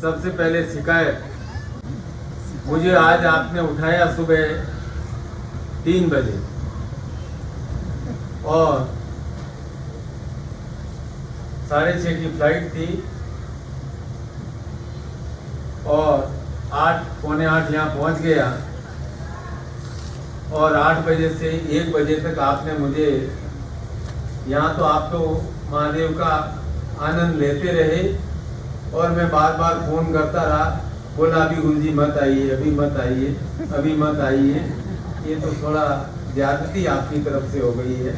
सबसे पहले शिकायत, मुझे आज आपने उठाया सुबह 3 बजे और 6:30 की फ्लाइट थी और 8 पौने 8 यहाँ पहुँच गया और 8 बजे से 1 बजे तक आपने मुझे यहाँ तो आप तो महादेव का आनंद लेते रहे और मैं बार बार फ़ोन करता रहा, बोला अभी गुरुजी मत आइए, अभी मत आइए, अभी मत आइए। ये तो थोड़ा ज़्यादती आपकी तरफ से हो गई है।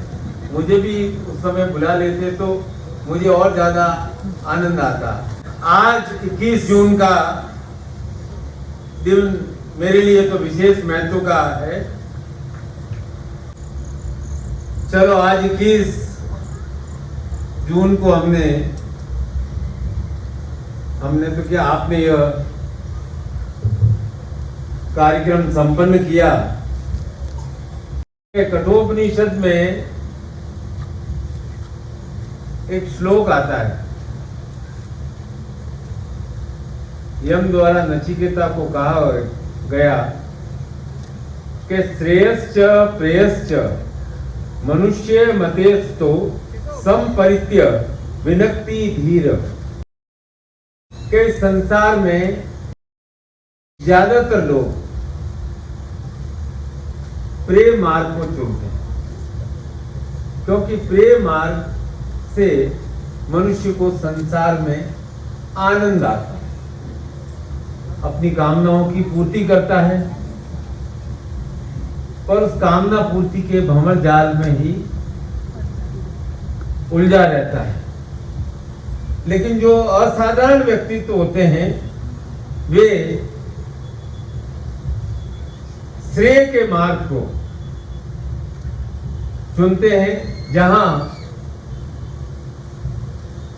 मुझे भी उस समय बुला लेते तो मुझे और ज़्यादा आनंद आता। आज 21 जून का दिन मेरे लिए तो विशेष महत्व का है। चलो आज 21 जून को हमने तो क्या, आपने यह कार्यक्रम संपन्न किया। कठोपनिषद में एक श्लोक आता है, यम द्वारा नचिकेता को कहा गया कि श्रेयश्च प्रेयश्च मनुष्य मतेस्तो संपरित्य विनक्ति धीर। के संसार में ज्यादातर लोग प्रेम मार्ग को चुनते हैं, क्योंकि प्रेम मार्ग से मनुष्य को संसार में आनंद आता है, अपनी कामनाओं की पूर्ति करता है और उस कामना पूर्ति के भंवर जाल में ही उलझा रहता है। लेकिन जो असाधारण व्यक्तित्व होते हैं वे श्रेय के मार्ग को चुनते हैं, जहां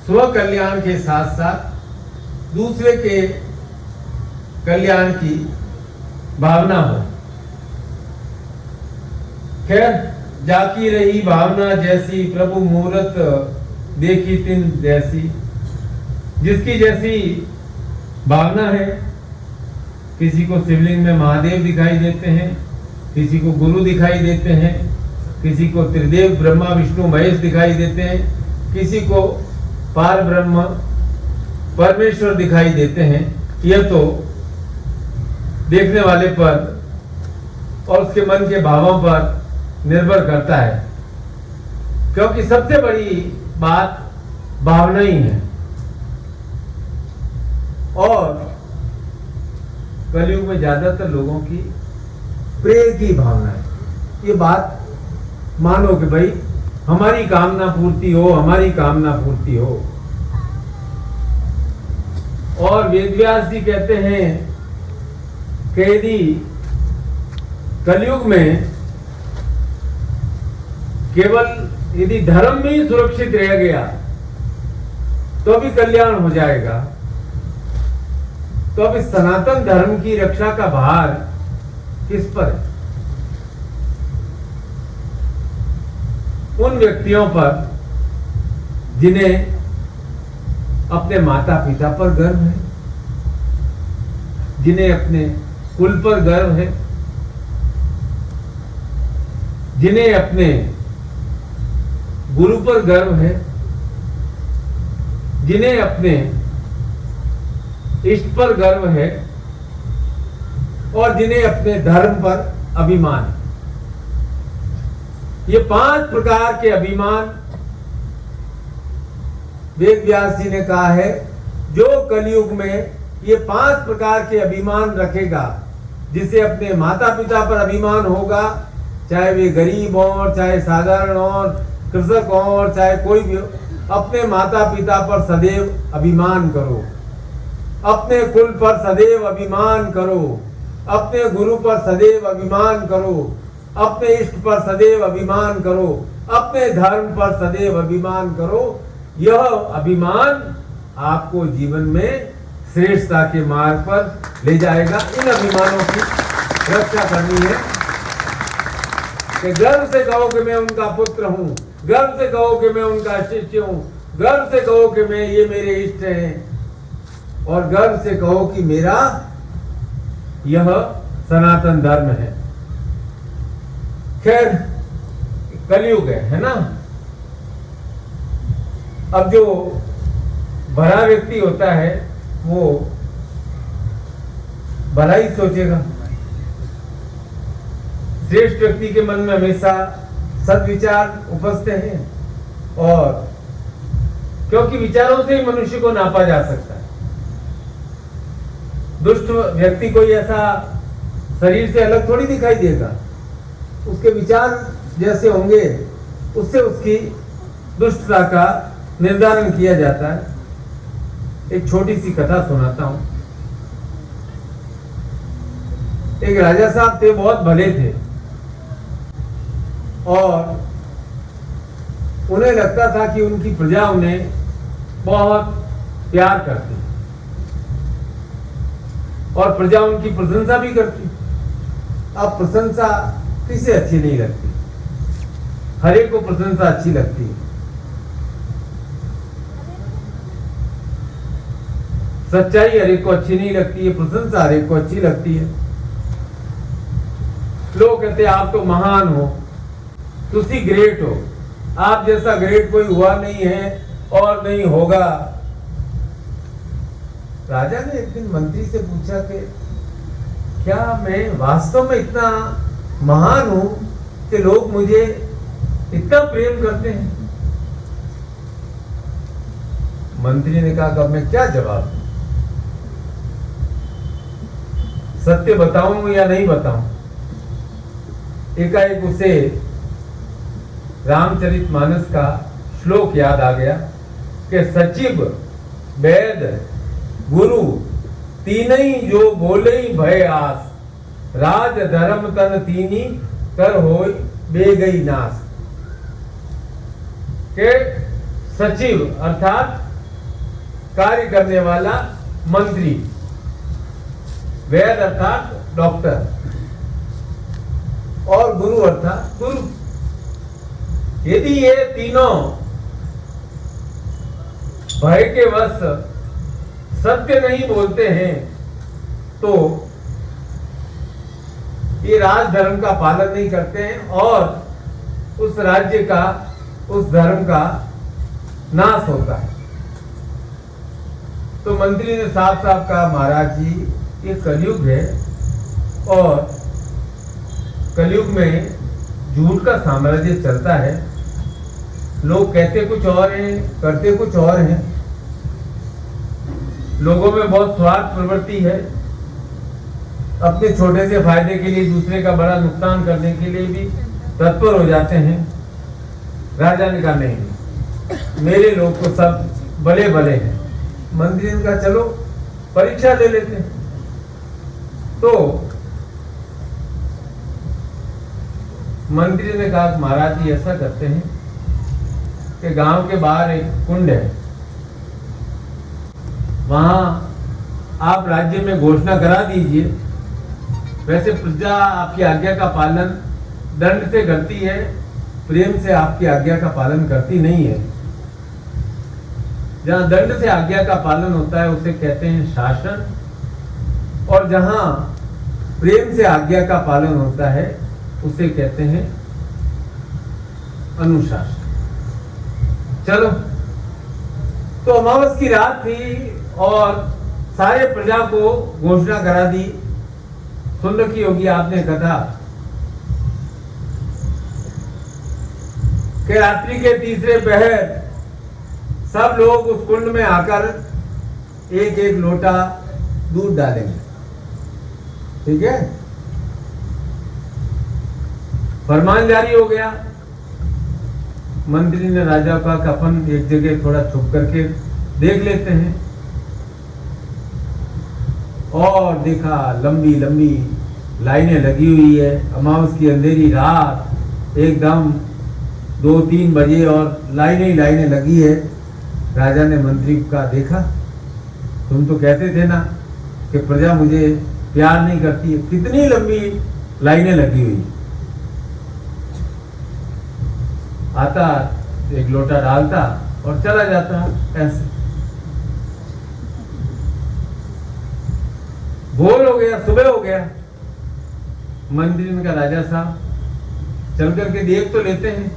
स्व कल्याण के साथ साथ दूसरे के कल्याण की भावना हो। खैर, जाकी रही भावना जैसी प्रभु मूरत देखी तिन जैसी। जिसकी जैसी भावना है, किसी को शिवलिंग में महादेव दिखाई देते हैं, किसी को गुरु दिखाई देते हैं, किसी को त्रिदेव ब्रह्मा विष्णु महेश दिखाई देते हैं, किसी को पार ब्रह्म परमेश्वर दिखाई देते हैं। यह तो देखने वाले पर और उसके मन के भावों पर निर्भर करता है, क्योंकि सबसे बड़ी बात भावना ही है। और कलयुग में ज्यादातर लोगों की प्रेम की भावना है। ये बात मानो कि भाई हमारी कामना पूर्ति हो, हमारी कामना पूर्ति हो। और वेदव्यास जी कहते हैं कि यदि कलयुग में केवल यदि धर्म में ही सुरक्षित रह गया तो भी कल्याण हो जाएगा, तो अब इस सनातन धर्म की रक्षा का भार किस पर है? उन व्यक्तियों पर जिन्हें अपने माता पिता पर गर्व है, जिन्हें अपने कुल पर गर्व है, जिन्हें अपने गुरु पर गर्व है, जिन्हें अपने इष्ट पर गर्व है और जिन्हें अपने धर्म पर अभिमान है। ये 5 प्रकार के अभिमान वेद व्यास जी ने कहा है। जो कलयुग में ये 5 प्रकार के अभिमान रखेगा, जिसे अपने माता पिता पर अभिमान होगा, चाहे वे गरीब हो, चाहे साधारण हो, कृषक हो, चाहे कोई भी हो, अपने माता पिता पर सदैव अभिमान करो, अपने कुल पर सदैव अभिमान करो, अपने गुरु पर सदैव अभिमान करो, अपने इष्ट पर सदैव अभिमान करो, अपने धर्म पर सदैव अभिमान करो। यह अभिमान आपको जीवन में श्रेष्ठता के मार्ग पर ले जाएगा। इन अभिमानों की रक्षा करनी है कि गर्व से कहो कि मैं उनका पुत्र हूं, गर्व से कहो कि मैं उनका शिष्य हूं, गर्व से कहो कि मैं ये मेरे इष्ट हैं। और गर्व से कहो कि मेरा यह सनातन धर्म है। खैर, कलयुग है ना। अब जो भला व्यक्ति होता है वो भला ही सोचेगा। श्रेष्ठ व्यक्ति के मन में हमेशा सद्विचार उपजते हैं, और क्योंकि विचारों से ही मनुष्य को नापा जा सकता है। दुष्ट व्यक्ति कोई ऐसा शरीर से अलग थोड़ी दिखाई देगा, उसके विचार जैसे होंगे उससे उसकी दुष्टता का निर्धारण किया जाता है। एक छोटी सी कथा सुनाता हूं। एक राजा साहब थे, बहुत भले थे, और उन्हें लगता था कि उनकी प्रजा उन्हें बहुत प्यार करती और प्रजा उनकी प्रशंसा भी करती। अब प्रशंसा किसे अच्छी नहीं लगती? हर एक को प्रशंसा अच्छी लगती है। सच्चाई हर एक को अच्छी नहीं लगती है, प्रशंसा हर एक को अच्छी लगती है। लोग कहते हैं आप तो महान हो, तुसी ग्रेट हो, आप जैसा ग्रेट कोई हुआ नहीं है और नहीं होगा। राजा ने एक दिन मंत्री से पूछा कि क्या मैं वास्तव में इतना महान हूं कि लोग मुझे इतना प्रेम करते हैं? मंत्री ने कहा कि अब मैं क्या जवाब दूं? सत्य बताऊं या नहीं बताऊं? एकाएक उसे रामचरितमानस का श्लोक याद आ गया कि सचिव वेद गुरु तीनई जो बोले भय आस, राज धर्म तन तीनी कर होय बेगई नाश। के सचिव अर्थात कार्य करने वाला मंत्री, वैद्य अर्थात डॉक्टर, और गुरु अर्थात गुरु। यदि ये तीनों भय के वश सत्य नहीं बोलते हैं तो ये राज धर्म का पालन नहीं करते हैं और उस राज्य का, उस धर्म का नाश होता है। तो मंत्री ने साफ साफ कहा, महाराज जी ये कलयुग है और कलयुग में झूठ का साम्राज्य चलता है। लोग कहते कुछ और हैं, करते कुछ और हैं। लोगों में बहुत स्वार्थ प्रवृत्ति है, अपने छोटे से फायदे के लिए दूसरे का बड़ा नुकसान करने के लिए भी तत्पर हो जाते हैं। राजा ने कहा नहीं, मेरे लोग तो सब भले भले हैं। मंत्री ने कहा चलो परीक्षा ले लेते हैं। तो मंत्री ने कहा महाराज जी ऐसा करते हैं कि गांव के बाहर एक कुंड है, वहां आप राज्य में घोषणा करा दीजिए। वैसे प्रजा आपकी आज्ञा का पालन दंड से करती है, प्रेम से आपकी आज्ञा का पालन करती नहीं है। जहां दंड से आज्ञा का पालन होता है उसे कहते हैं शासन, और जहां प्रेम से आज्ञा का पालन होता है उसे कहते हैं अनुशासन। चलो, तो अमावस की रात थी और सारे प्रजा को घोषणा करा दी। सुन रखी होगी आपने कथा कि रात्रि के तीसरे पहर सब लोग उस कुंड में आकर एक एक लोटा दूध डालेंगे। ठीक है, फरमान जारी हो गया। मंत्री ने राजा का कि अपन एक जगह थोड़ा छुप करके देख लेते हैं, और देखा लंबी लंबी लाइनें लगी हुई है। अमावस की अंधेरी रात, एकदम 2-3 बजे और लाइनें ही लाइनें लगी है। राजा ने मंत्री का देखा, तुम तो कहते थे ना कि प्रजा मुझे प्यार नहीं करती है, कितनी लंबी लाइनें लगी हुई। आता एक लोटा डालता और चला जाता ऐसे। भोर हो गया, सुबह हो गया। मंदिर में का राजा साहब चल करके देख तो लेते हैं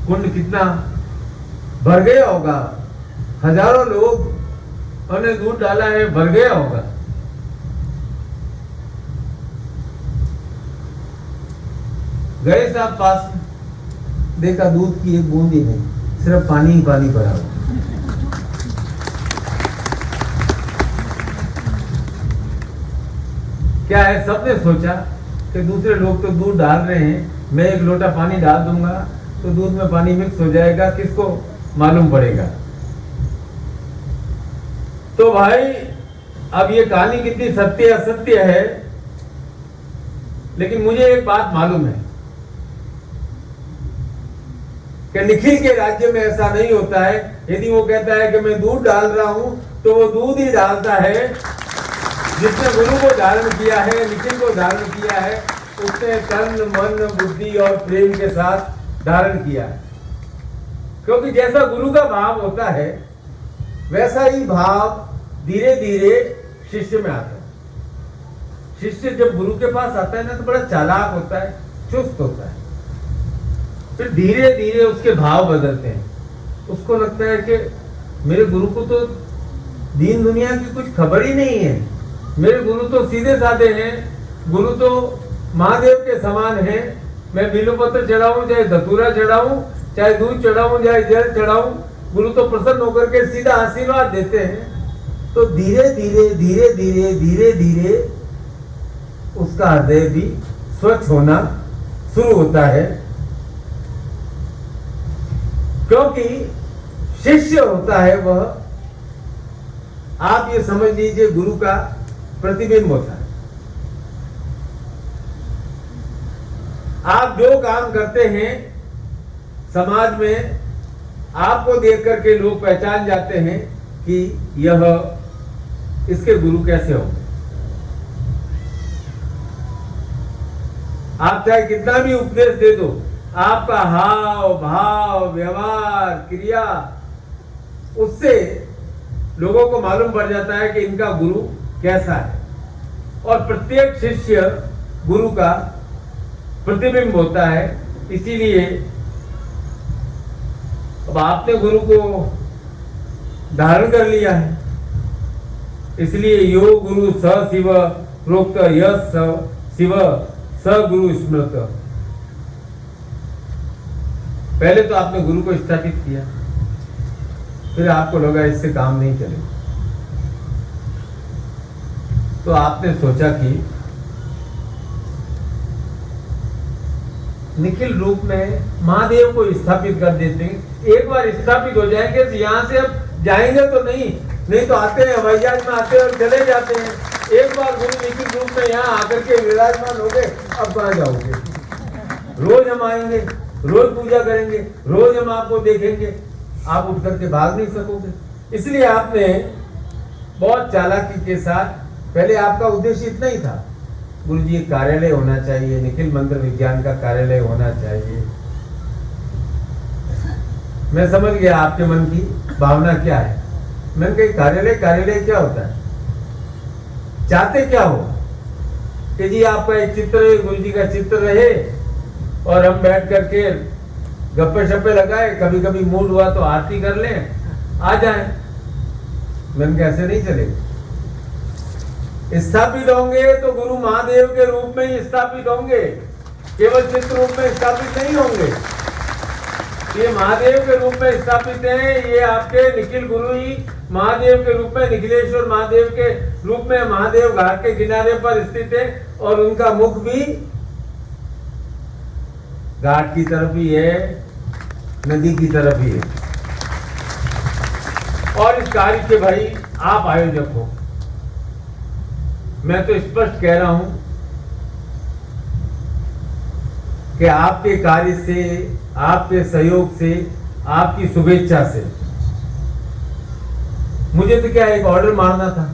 कुंड कितना भर गया होगा, हजारों लोग उन्हें दूध डाला है, भर गया होगा। गए साहब पास में, देखा दूध की एक बूंद ही नहीं, सिर्फ पानी ही पानी भरा हुआ। क्या है, सबने सोचा कि दूसरे लोग तो दूध डाल रहे हैं, मैं एक लोटा पानी डाल दूंगा तो दूध में पानी मिक्स हो जाएगा, किसको मालूम पड़ेगा। तो भाई अब ये कहानी कितनी सत्य असत्य है, लेकिन मुझे एक बात मालूम है कि निखिल के राज्य में ऐसा नहीं होता है। यदि वो कहता है कि मैं दूध डाल रहा हूं तो वो दूध ही डालता है। जिसने गुरु को धारण किया है, निखिल को धारण किया है, उसने तन मन बुद्धि और प्रेम के साथ धारण किया है। क्योंकि जैसा गुरु का भाव होता है वैसा ही भाव धीरे धीरे शिष्य में आता है। शिष्य जब गुरु के पास आता है ना तो बड़ा चालाक होता है, चुस्त होता है, फिर धीरे धीरे उसके भाव बदलते हैं। उसको लगता है कि मेरे गुरु को तो दीन दुनिया की कुछ खबर ही नहीं है, मेरे गुरु तो सीधे साधे हैं, गुरु तो महादेव के समान हैं। मैं बिल्वपत्र चढ़ाऊं, चाहे धतूरा चढ़ाऊं, चाहे दूध चढ़ाऊं, चाहे जल चढ़ाऊं, गुरु तो प्रसन्न होकर के सीधा आशीर्वाद देते हैं। तो धीरे धीरे धीरे धीरे धीरे धीरे उसका हृदय भी स्वच्छ होना शुरू होता है, क्योंकि शिष्य होता है वह, आप ये समझ लीजिए, गुरु का प्रतिबिंब होता है। आप जो काम करते हैं समाज में, आपको देख करके लोग पहचान जाते हैं कि यह इसके गुरु कैसे होंगे। आप चाहे कितना भी उपदेश दे दो, आपका हाव भाव व्यवहार क्रिया, उससे लोगों को मालूम पड़ जाता है कि इनका गुरु कैसा है। और प्रत्येक शिष्य गुरु का प्रतिबिंब होता है। इसीलिए अब आपने गुरु को धारण कर लिया है, इसलिए यो गुरु स शिव प्रोक्त यस शिव स गुरु स्मृत। पहले तो आपने गुरु को स्थापित किया, फिर आपको लगा इससे काम नहीं चलेगा, तो आपने सोचा कि निखिल रूप में महादेव को स्थापित कर देते हैं। एक बार स्थापित हो जाएंगे तो यहाँ से अब जाएंगे तो नहीं तो आते हैं, हवाई जहाज में आते हैं और चले जाते हैं। एक बार गुरु निखिल रूप में यहाँ आकर के विराजमान हो गए, अब कहाँ जाओगे। रोज हम आएंगे, रोज पूजा करेंगे, रोज हम आपको देखेंगे, आप उठ करके भाग नहीं सकोगे। इसलिए आपने बहुत चालाकी के साथ, पहले आपका उद्देश्य इतना ही था, गुरुजी एक कार्यालय होना चाहिए, निखिल मंत्र विज्ञान का कार्यालय होना चाहिए। मैं समझ गया आपके मन की भावना क्या है। मैंने कहा कार्यालय क्या होता है, चाहते क्या हो कि जी आपका एक चित्र, गुरुजी का चित्र रहे और हम बैठ करके गप्पे शप्पे लगाए, कभी कभी मूड हुआ तो आरती कर लें, आ जाए। मैंने कहा ऐसे नहीं चलेगा। स्थापित होंगे तो गुरु महादेव के रूप में ही स्थापित होंगे, केवल चित्र रूप में स्थापित नहीं होंगे। ये महादेव के रूप में स्थापित हैं, ये आपके निखिल गुरु ही महादेव के रूप में, निखिलेश्वर महादेव के रूप में महादेव घाट के किनारे पर स्थित है और उनका मुख भी घाट की तरफ ही है, नदी की तरफ ही है। और इस कार्य के भाई आप आयोजक हो। मैं तो स्पष्ट कह रहा हूं कि आपके कार्य से, आपके सहयोग से, आपकी शुभेच्छा से, मुझे तो क्या एक ऑर्डर मारना था।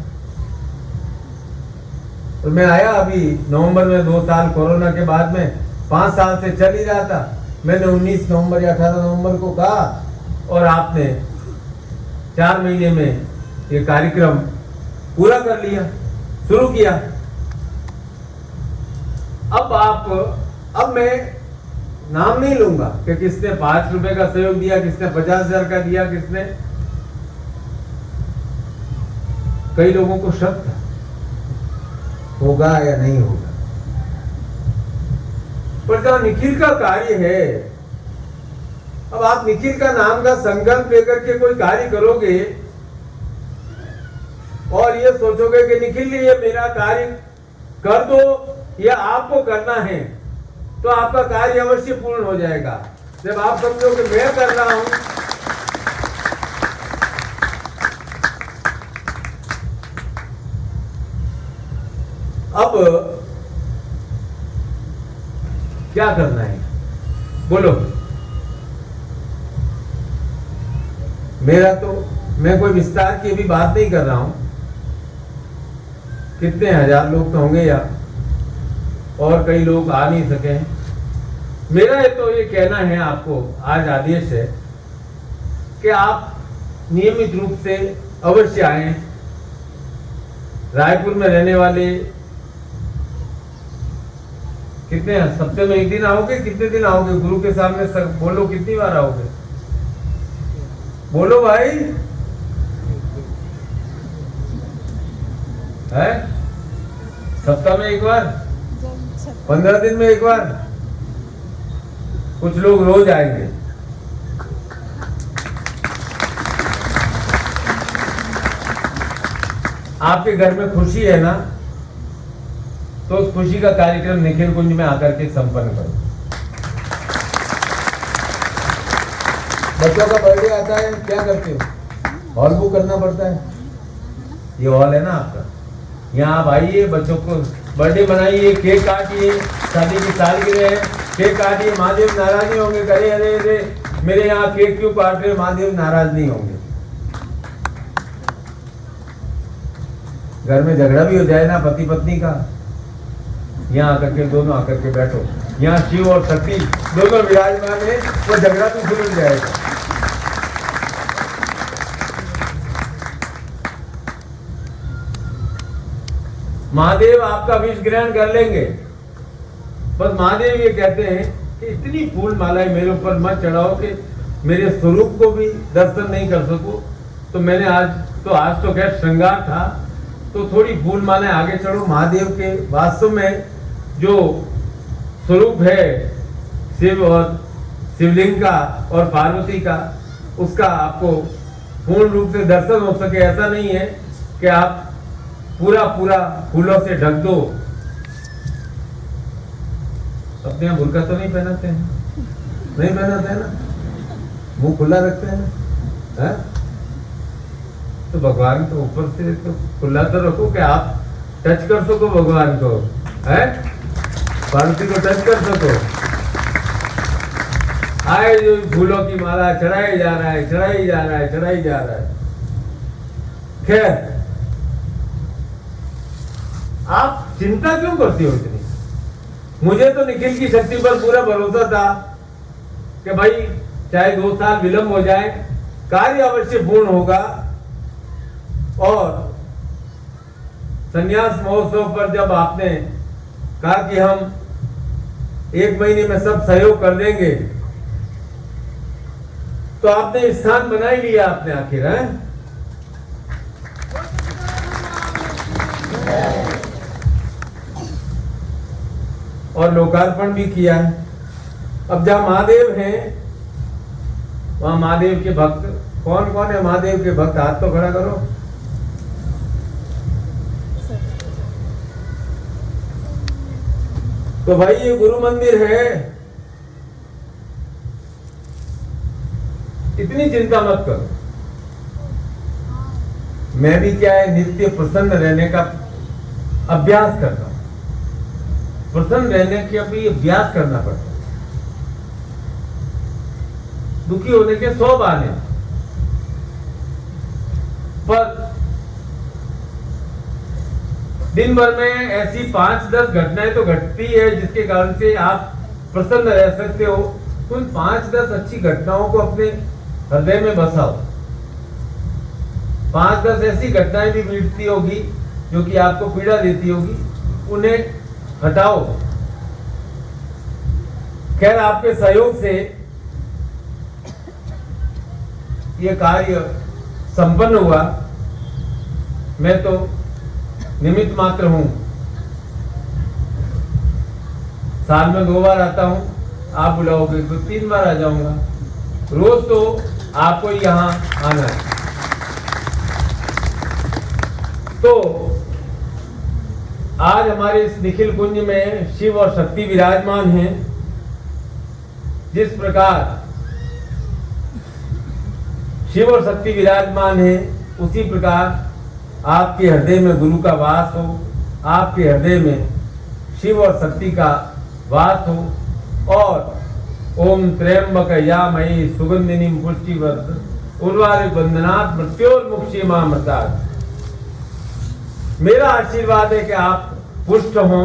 तो मैं आया अभी नवंबर में, 2 साल कोरोना के बाद में, 5 साल से चल ही रहा था। मैंने 19 नवंबर या 18 नवंबर को कहा और आपने 4 महीने में ये कार्यक्रम पूरा कर लिया। शुरू किया। अब मैं नाम नहीं लूंगा कि किसने 5 रुपए का सहयोग दिया, किसने 50,000 का दिया, किसने। कई लोगों को शक था होगा या नहीं होगा, पर जहां निखिल का कार्य है, अब आप निखिल का नाम का संकल्प लेकर के कोई कार्य करोगे और ये सोचोगे कि निखिल ये मेरा कार्य कर दो या आपको करना है, तो आपका कार्य अवश्य पूर्ण हो जाएगा। जब आप समझो कि मैं कर रहा हूं, अब क्या करना है बोलो। मैं कोई विस्तार की भी बात नहीं कर रहा हूं, कितने हजार लोग तो होंगे या और कई लोग आ नहीं सके हैं। मेरा तो ये कहना है आपको, आज आदेश है कि आप नियमित रूप से अवश्य आए। रायपुर में रहने वाले कितने सप्ताह में 1 दिन आओगे, कितने दिन आओगे गुरु के सामने? बोलो कितनी बार आओगे, बोलो भाई। है सप्ताह में 1 बार, 15 दिन में 1 बार, कुछ लोग रोज आएंगे। आपके घर में खुशी है ना, तो उस खुशी का कार्यक्रम निखिल कुंज में आकर के संपन्न करो। बच्चों का बर्थडे आता है, क्या करते हो? हॉल बुक करना पड़ता है। ये हॉल है ना आपका, यहाँ आप आइए, बच्चों को बर्थडे बनाइए, केक काटिए, शादी की सालगिरह है, केक काटिए। महादेव नाराज नहीं होंगे, करे अरे अरे मेरे यहाँ केक क्यों काट रहे? महादेव नाराज नहीं होंगे। घर में झगड़ा भी हो जाए ना पति पत्नी का, यहाँ आकर के दोनों आकर के बैठो। यहाँ शिव और शक्ति दोनों विराजमान है, वो झगड़ा तो सुलझ जाएगा। महादेव आपका विष ग्रहण कर लेंगे। बस महादेव ये कहते हैं कि इतनी फूल मालाएं मेरे ऊपर मत चढ़ाओ कि मेरे स्वरूप को भी दर्शन नहीं कर सकूं। तो मैंने आज तो खैर श्रृंगार था, तो थोड़ी फूल मालाएं आगे चढ़ो। महादेव के वास्तव में जो स्वरूप है शिव और शिवलिंग का और पार्वती का, उसका आपको पूर्ण रूप से दर्शन हो सके। ऐसा नहीं है कि आप पूरा फूलों से ढक दो। अपने यहाँ बुर्का तो नहीं पहनाते हैं? नहीं पहनाते हैं ना, मुंह खुला रखते हैं ना, है? तो भगवान को ऊपर से तो खुला तो रखो कि आप टच कर सको भगवान को, है? पार्वती को टच कर सको। आए जो फूलों की माला चढ़ाई जा रहा है, चढ़ाई जा रहा है, चढ़ाई जा रहा है। खैर, आप चिंता क्यों करती हो इतनी? मुझे तो निखिल की शक्ति पर पूरा भरोसा था कि भाई चाहे 2 साल विलंब हो जाए, कार्य अवश्य पूर्ण होगा। और संन्यास महोत्सव पर जब आपने कहा कि हम 1 महीने में सब सहयोग कर देंगे, तो आपने स्थान बना ही लिया आपने आखिर, है? और लोकार्पण भी किया है। अब जहां महादेव हैं वहां महादेव के भक्त कौन कौन है? महादेव के भक्त हाथ तो खड़ा करो। तो भाई ये गुरु मंदिर है, इतनी चिंता मत करो। मैं भी क्या है, नित्य प्रसन्न रहने का अभ्यास करता हूं। प्रसन्न रहने के भी अभ्यास करना पड़ता है। दुखी होने के 100 बहाने, पर दिन भर में ऐसी 5-10 घटनाएं तो घटती है जिसके कारण से आप प्रसन्न रह सकते हो। उन 5-10 अच्छी घटनाओं को अपने हृदय में बसाओ। 5-10 ऐसी घटनाएं भी बीतती होगी जो कि आपको पीड़ा देती होगी, उन्हें हटाओ। खैर, आपके सहयोग से ये कार्य संपन्न हुआ। मैं तो निमित्त मात्र हूं। साल में 2 बार आता हूं, आप बुलाओगे तो 3 बार आ जाऊंगा। रोज तो आपको यहाँ आना है। तो आज हमारे इस निखिल कुंज में शिव और शक्ति विराजमान हैं। जिस प्रकार शिव और शक्ति विराजमान है, उसी प्रकार आपके हृदय में गुरु का वास हो, आपके हृदय में शिव और शक्ति का वास हो। और ओम त्र्यंबक यामहि सुगंधिनीं पुष्टिवर्धनम् उर्वारुक बंधनात् मृत्योर्मुक्षीमामृतात्। मेरा आशीर्वाद है कि आप पुष्ट हों,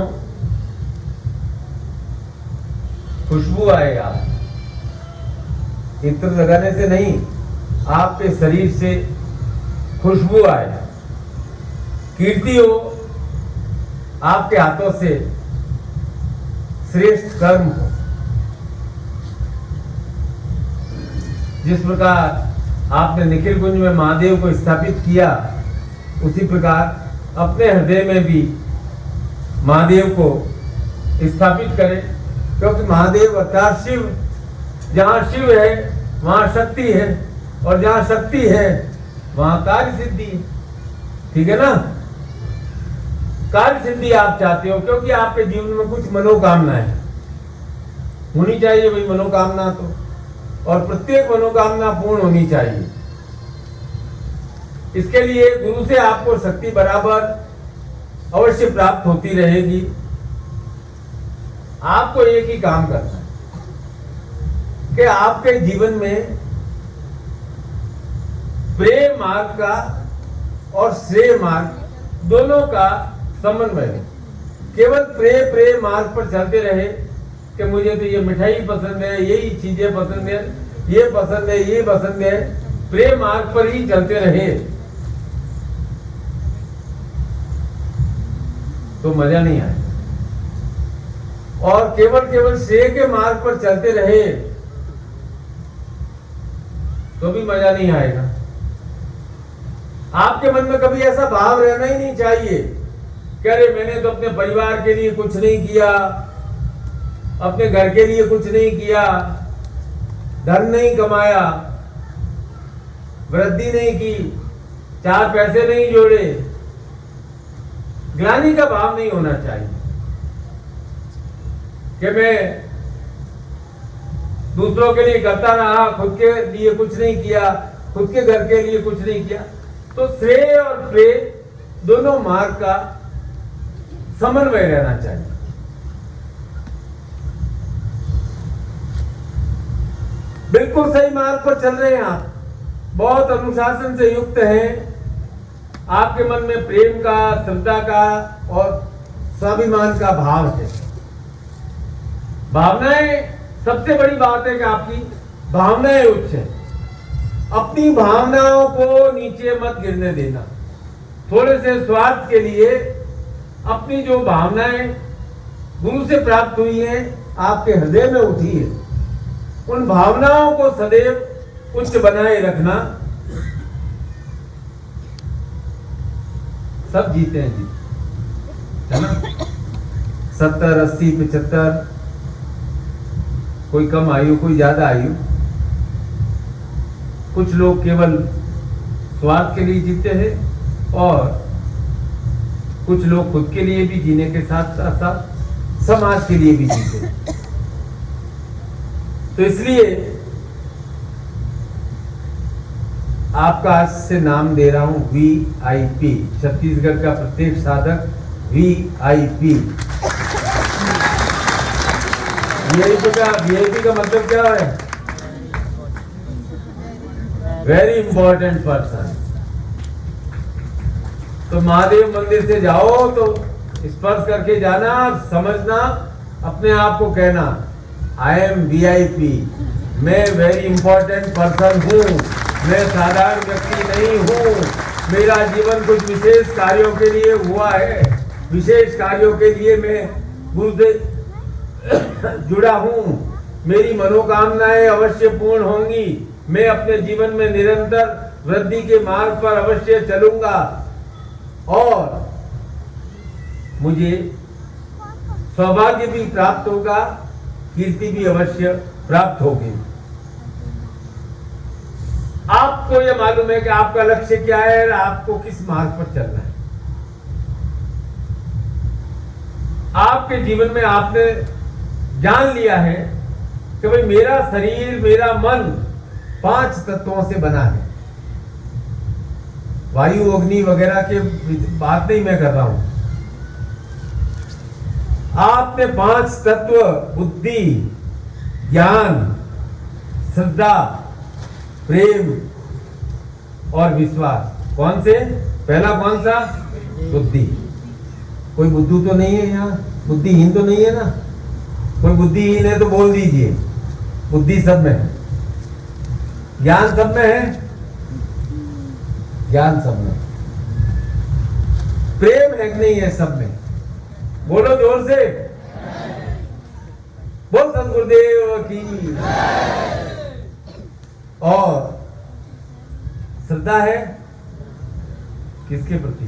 खुशबू आए। आप इत्र लगाने से नहीं, आपके शरीर से खुशबू आए। कीर्ति हो, आपके हाथों से श्रेष्ठ कर्म हो। जिस प्रकार आपने निखिल कुंज में महादेव को स्थापित किया, उसी प्रकार अपने हृदय में भी महादेव को स्थापित करें, क्योंकि महादेव अर्थात शिव, जहाँ शिव है वहाँ शक्ति है, और जहाँ शक्ति है वहाँ कार्य सिद्धि है। ठीक है ना? कार्य सिद्धि आप चाहते हो, क्योंकि आपके जीवन में कुछ मनोकामनाएं होनी चाहिए। भाई मनोकामना तो, और प्रत्येक मनोकामना पूर्ण होनी चाहिए। इसके लिए गुरु से आपको शक्ति बराबर अवश्य प्राप्त होती रहेगी। आपको एक ही काम करना है कि आपके जीवन में प्रेम मार्ग का और श्रेय मार्ग दोनों का समन्वय हो। केवल प्रेम मार्ग पर चलते रहे कि मुझे तो ये मिठाई पसंद है, यही चीजें पसंद है, ये पसंद है, ये पसंद है, प्रेम मार्ग पर ही चलते रहे तो मजा नहीं आए। और केवल श्रेय के मार्ग पर चलते रहे तो भी मजा नहीं आएगा। आपके मन में कभी ऐसा भाव रहना ही नहीं चाहिए कि अरे मैंने तो अपने परिवार के लिए कुछ नहीं किया, अपने घर के लिए कुछ नहीं किया, धन नहीं कमाया, वृद्धि नहीं की, 4 पैसे नहीं जोड़े। ग्लानि का भाव नहीं होना चाहिए कि मैं दूसरों के लिए करता रहा, खुद के लिए कुछ नहीं किया, खुद के घर के लिए कुछ नहीं किया। तो श्रेय और प्रेम दोनों मार्ग का समन्वय रहना चाहिए। बिल्कुल सही मार्ग पर चल रहे हैं आप, बहुत अनुशासन से युक्त हैं। आपके मन में प्रेम का, श्रद्धा का और स्वाभिमान का भाव है। भावनाएं, सबसे बड़ी बात है कि आपकी भावनाएं उच्च है। अपनी भावनाओं को नीचे मत गिरने देना। थोड़े से स्वार्थ के लिए अपनी जो भावनाएं गुरु से प्राप्त हुई हैं, आपके हृदय में उठी है, उन भावनाओं को सदैव उच्च बनाए रखना। सब जीते हैं जी, है ना? 70, 80, 75, कोई कम आयु, कोई ज्यादा आयु। कुछ लोग केवल स्वार्थ के लिए जीते हैं और कुछ लोग खुद के लिए भी जीने के साथ साथ समाज के लिए भी जीते हैं। तो इसलिए आपका आज से नाम दे रहा हूं VIP। छत्तीसगढ़ का प्रत्येक साधक VIP। VIP का मतलब क्या है? Very important person. तो महादेव मंदिर से जाओ तो स्पर्श करके जाना, समझना, अपने आप को कहना I am VIP, मैं वेरी इंपॉर्टेंट पर्सन हूँ, मैं साधारण व्यक्ति नहीं हूँ, मेरा जीवन कुछ विशेष कार्यों के लिए हुआ है, विशेष कार्यों के लिए मैं गुरु से जुड़ा हूँ, मेरी मनोकामनाएं अवश्य पूर्ण होंगी, मैं अपने जीवन में निरंतर वृद्धि के मार्ग पर अवश्य चलूंगा और मुझे सौभाग्य भी प्राप्त होगा, कीर्ति भी अवश्य प्राप्त होगी। आपको यह मालूम है कि आपका लक्ष्य क्या है और आपको किस मार्ग पर चलना है। आपके जीवन में आपने जान लिया है कि भाई मेरा शरीर, मेरा मन 5 तत्वों से बना है। वायु, अग्नि वगैरह के बात नहीं मैं कर रहा हूं। आपने 5 तत्व बुद्धि, ज्ञान, श्रद्धा, प्रेम और विश्वास, कौन से? पहला कौन सा? बुद्धि। कोई बुद्धू तो नहीं है यहाँ? बुद्धिहीन तो नहीं है ना? कोई बुद्धिहीन है तो बोल दीजिए। बुद्धि सब में है, ज्ञान सब में है, ज्ञान सब में, प्रेम है कि नहीं है सब में? बोलो जोर से, बोल सतगुरुदेव की। और श्रद्धा है किसके प्रति?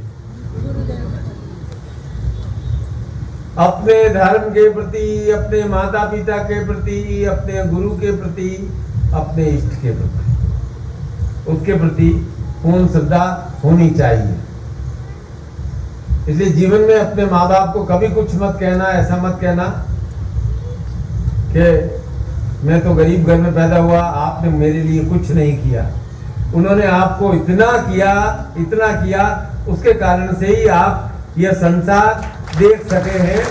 अपने धर्म के प्रति, अपने माता पिता के प्रति, अपने गुरु के प्रति, अपने इष्ट के प्रति, उसके प्रति पूर्ण श्रद्धा होनी चाहिए। इसलिए जीवन में अपने माँ बाप को कभी कुछ मत कहना, ऐसा मत कहना कि मैं तो गरीब घर में पैदा हुआ, आपने मेरे लिए कुछ नहीं किया। उन्होंने आपको इतना किया, उसके कारण से ही आप यह संसार देख सके हैं।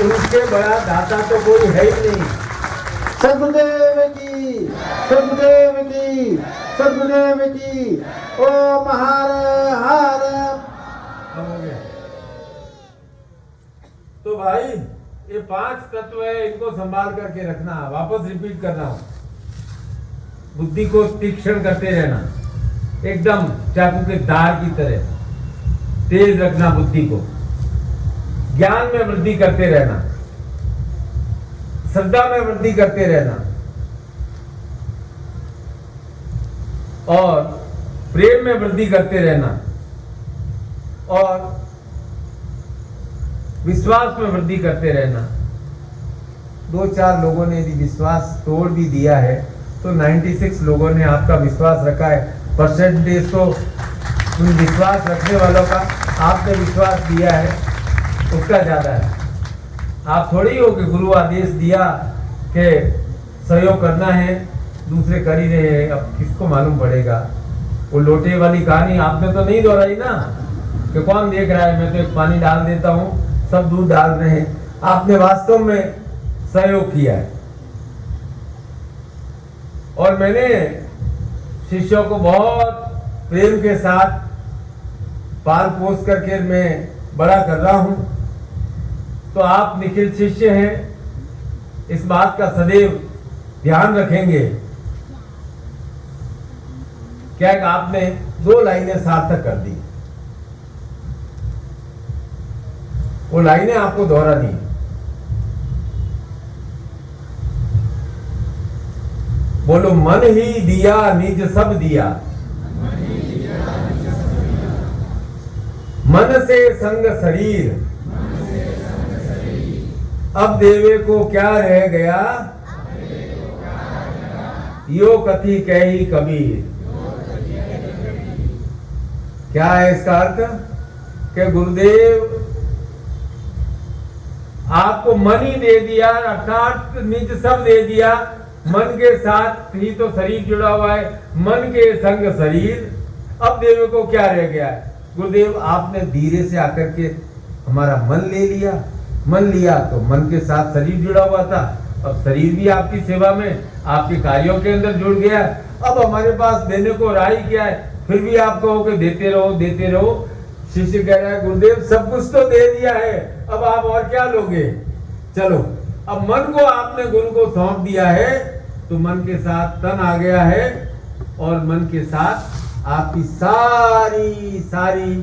उनसे बड़ा दाता तो कोई है ही नहीं। सदगुरुदेव की, सदगुरुदेव की, सदगुरुदेव की। ओम हर हर। हो गया। तो भाई ये 5 तत्व है, इनको संभाल करके रखना। वापस रिपीट करना, बुद्धि को तीक्ष्ण करते रहना, एकदम चाकू के धार की तरह तेज रखना बुद्धि को। ज्ञान में वृद्धि करते रहना, श्रद्धा में वृद्धि करते रहना और प्रेम में वृद्धि करते रहना और विश्वास में वृद्धि करते रहना। 2-4 लोगों ने यदि विश्वास तोड़ भी दिया है तो 96 लोगों ने आपका विश्वास रखा है। परसेंटेज तो उन विश्वास रखने वालों का, आपने विश्वास दिया है उसका ज्यादा है। आप थोड़ी हो कि गुरु आदेश दिया कि सहयोग करना है, दूसरे कर ही रहे हैं, अब किसको मालूम पड़ेगा। वो लोटे वाली कहानी आपने तो नहीं दोहराई ना कि कौन देख रहा है, मैं तो एक पानी डाल देता हूँ, सब दूध डाल रहे हैं। आपने वास्तव में सहयोग किया है। और मैंने शिष्यों को बहुत प्रेम के साथ पाल पोस करके मैं बड़ा कर रहा हूं। तो आप निखिल शिष्य हैं, इस बात का सदैव ध्यान रखेंगे। क्या कि आपने 2 लाइनें सार्थक कर दी, वो लाइनें आपको दोहरानी है। बोलो, मन ही दिया निज सब दिया, मन से संग शरीर, अब देवे को क्या रह गया, यो कथी कही कबीर। क्या है इसका अर्थ? कि गुरुदेव आपको मन ही दे दिया, अर्थात निज सब दे दिया। मन के साथ ही तो शरीर जुड़ा हुआ है, मन के संग शरीर, अब देव को क्या रह गया है। गुरुदेव आपने धीरे से आकर के हमारा मन ले लिया, मन लिया तो मन के साथ शरीर जुड़ा हुआ था, अब शरीर भी आपकी सेवा में, आपके कार्यों के अंदर जुड़ गया। अब हमारे पास देने को राही क्या है, फिर भी आप कहो कि देते रहो देते रहो। शिष्य कह रहा है, गुरुदेव सब कुछ तो दे दिया है, अब आप और क्या लोगे। चलो, अब मन को आपने गुरु को सौंप दिया है तो मन के साथ तन आ गया है और मन के साथ आपकी सारी सारी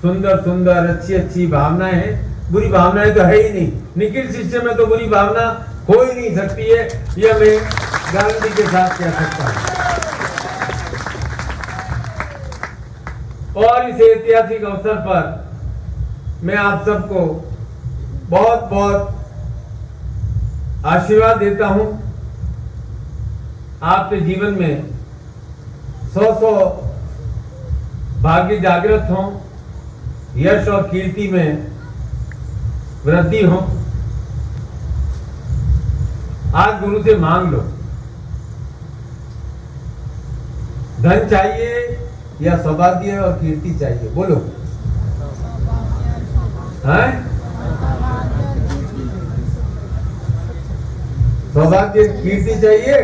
सुंदर सुंदर अच्छी अच्छी भावनाएं हैं, बुरी भावनाएं तो है ही नहीं। निखिल शिष्य में तो बुरी भावना हो ही नहीं सकती है, यह मैं गारंटी के साथ कह सकता हूं। और इस ऐतिहासिक अवसर पर मैं आप सबको बहुत बहुत आशीर्वाद देता हूं। आपके जीवन में 100 भाग्य जागृत हों, यश और कीर्ति में वृद्धि हो। आज गुरु से मांग लो, धन चाहिए या सौभाग्य और कीर्ति चाहिए? बोलो। हैं? सौभाग्य कीर्ति चाहिए,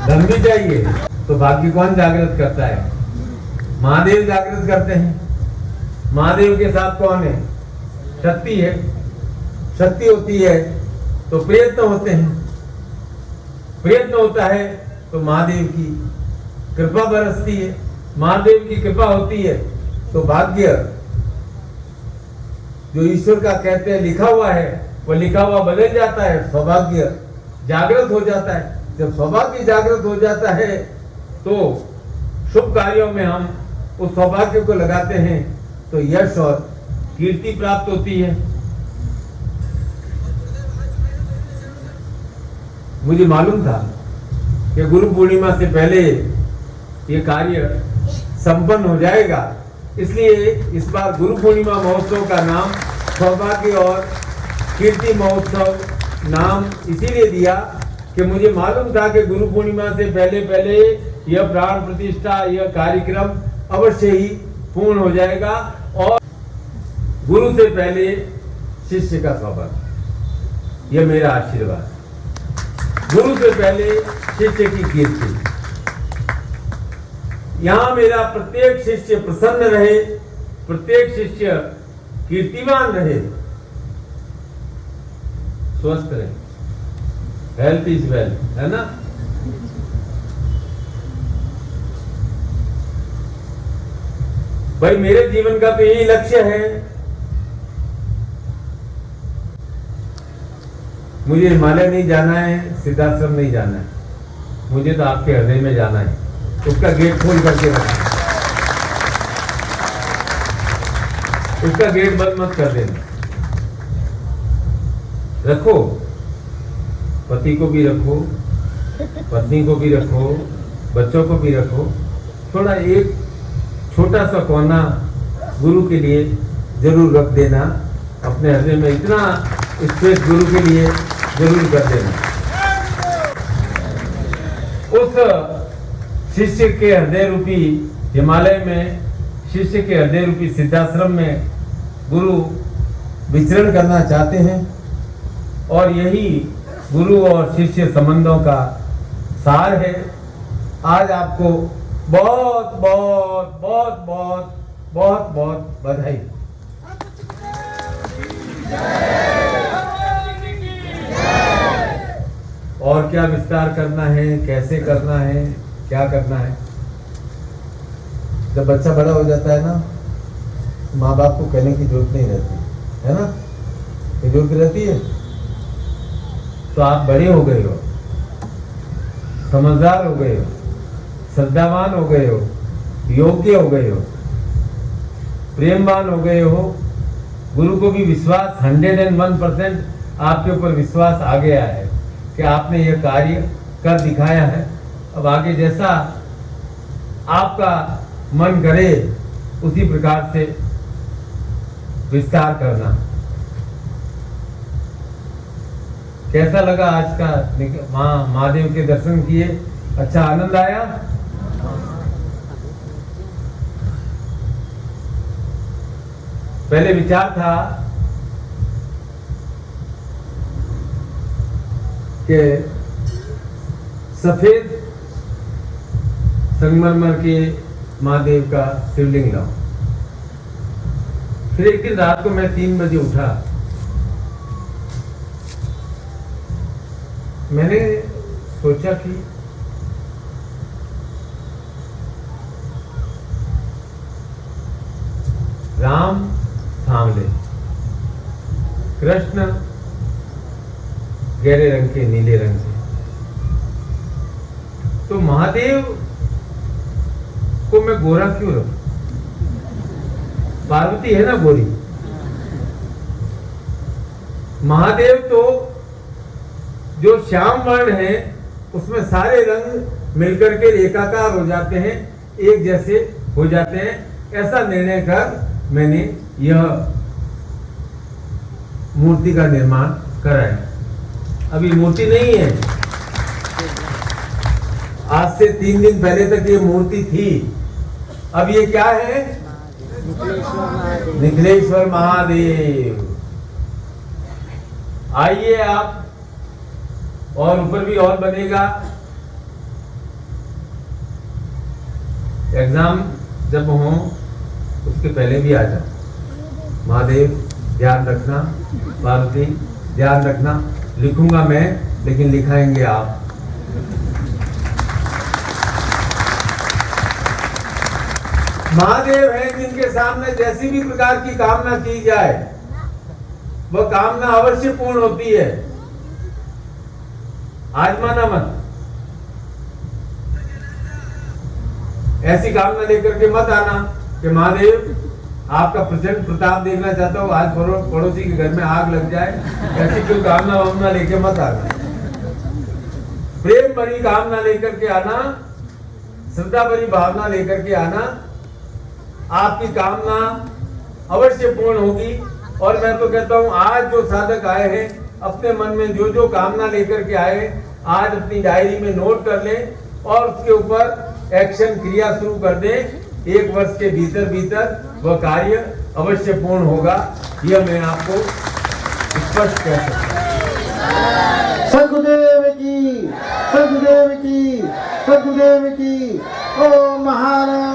धन भी चाहिए। तो भाग्य कौन जागृत करता है? महादेव जागृत करते हैं। महादेव के साथ कौन है? शक्ति है। शक्ति होती है तो प्रयत्न होते हैं, प्रयत्न होता है तो महादेव की कृपा बरसती है। महादेव की कृपा होती है तो भाग्य जो ईश्वर का कहते हैं लिखा हुआ है, वो लिखा हुआ बदल जाता है, सौभाग्य जागृत हो जाता है। जब सौभाग्य जागृत हो जाता है तो शुभ कार्यों में हम उस सौभाग्य को लगाते हैं तो यश और कीर्ति प्राप्त होती है। मुझे मालूम था कि गुरु पूर्णिमा से पहले ये कार्य संपन्न हो जाएगा, इसलिए इस बार गुरु पूर्णिमा महोत्सव का नाम सौभाग्य और कीर्ति महोत्सव नाम इसीलिए दिया कि मुझे मालूम था कि गुरु पूर्णिमा से पहले पहले यह प्राण प्रतिष्ठा, यह कार्यक्रम अवश्य ही पूर्ण हो जाएगा और गुरु से पहले शिष्य का सौभाग्य, यह मेरा आशीर्वाद। गुरु से पहले शिष्य की कीर्ति। यहां मेरा प्रत्येक शिष्य प्रसन्न रहे, प्रत्येक शिष्य कीर्तिमान रहे, स्वस्थ रहे। हेल्थ इज वेल्थ, है ना? भाई मेरे जीवन का तो यही लक्ष्य है। मुझे हिमालय नहीं जाना है, सिद्धाश्रम नहीं जाना है, मुझे तो आपके हृदय में जाना है। उसका गेट खोल करके रखना, उसका गेट बंद मत कर देना। रखो, पति को भी रखो, पत्नी को भी रखो, बच्चों को भी रखो। थोड़ा एक छोटा सा कोना गुरु के लिए जरूर रख देना अपने हृदय में, इतना स्पेस गुरु के लिए जरूर कर देना। उस शिष्य के हृदय रूपी हिमालय में, शिष्य के हृदय रूपी सिद्धाश्रम में गुरु विचरण करना चाहते हैं और यही गुरु और शिष्य संबंधों का सार है। आज आपको बहुत बहुत बहुत बहुत बहुत बहुत बधाई। और क्या विस्तार करना है, कैसे करना है, क्या करना है? जब बच्चा बड़ा हो जाता है ना, माँ बाप को कहने की जरूरत नहीं रहती है ना? ये जरूरत रहती है। तो आप बड़े हो गए हो, समझदार हो गए हो, श्रद्धावान हो गए हो, योग्य हो गए हो, प्रेमवान हो गए हो। गुरु को भी विश्वास 101% आपके ऊपर विश्वास आ गया है कि आपने यह कार्य कर दिखाया है। अब आगे जैसा आपका मन करे उसी प्रकार से विस्तार करना। कैसा लगा आज का? महादेव के दर्शन किए, अच्छा आनंद आया? पहले विचार था कि सफेद संगमरमर के महादेव का शिवलिंग लाऊं। फिर एक दिन रात को मैं 3 बजे उठा, मैंने सोचा कि राम सांवले, कृष्ण गहरे रंग के, नीले रंग के। तो महादेव को मैं गोरा क्यों रखूं? पार्वती है ना गोरी। महादेव तो जो श्याम वर्ण है उसमें सारे रंग मिलकर के एकाकार हो जाते हैं, एक जैसे हो जाते हैं। ऐसा निर्णय कर मैंने यह मूर्ति का निर्माण करा है। अभी मूर्ति नहीं है, आज से 3 दिन पहले तक ये मूर्ति थी। अब ये क्या है? निखिलेश्वर महादेव। आइए आप, और ऊपर भी और बनेगा। एग्जाम जब हो उसके पहले भी आ जाओ। महादेव ध्यान रखना, पार्वती ध्यान रखना। लिखूंगा मैं, लेकिन लिखाएंगे आप। महादेव हैं जिनके सामने जैसी भी प्रकार की कामना की जाए वह कामना अवश्य पूर्ण होती है। आजमाना मत, ऐसी कामना लेकर के मत आना कि महादेव आपका प्रचंड प्रताप देखना चाहता हूँ, आज पड़ोसी के घर में आग लग जाए। ऐसी कोई कामना वामना लेके मत आना। प्रेम भरी कामना लेकर के आना, श्रद्धा भरी भावना लेकर के आना। आपकी कामना अवश्य पूर्ण होगी। और मैं तो कहता हूँ आज जो साधक आए हैं अपने मन में जो जो कामना लेकर के आए, आज अपनी डायरी में नोट कर लें और उसके ऊपर एक्शन क्रिया शुरू कर दें। 1 वर्ष के भीतर भीतर वह कार्य अवश्य पूर्ण होगा, यह मैं आपको स्पष्ट कह सकता हूँ। सदगुरुदेव की, सदगुरुदेव की, सदगुरुदेव की। ओम महाराज।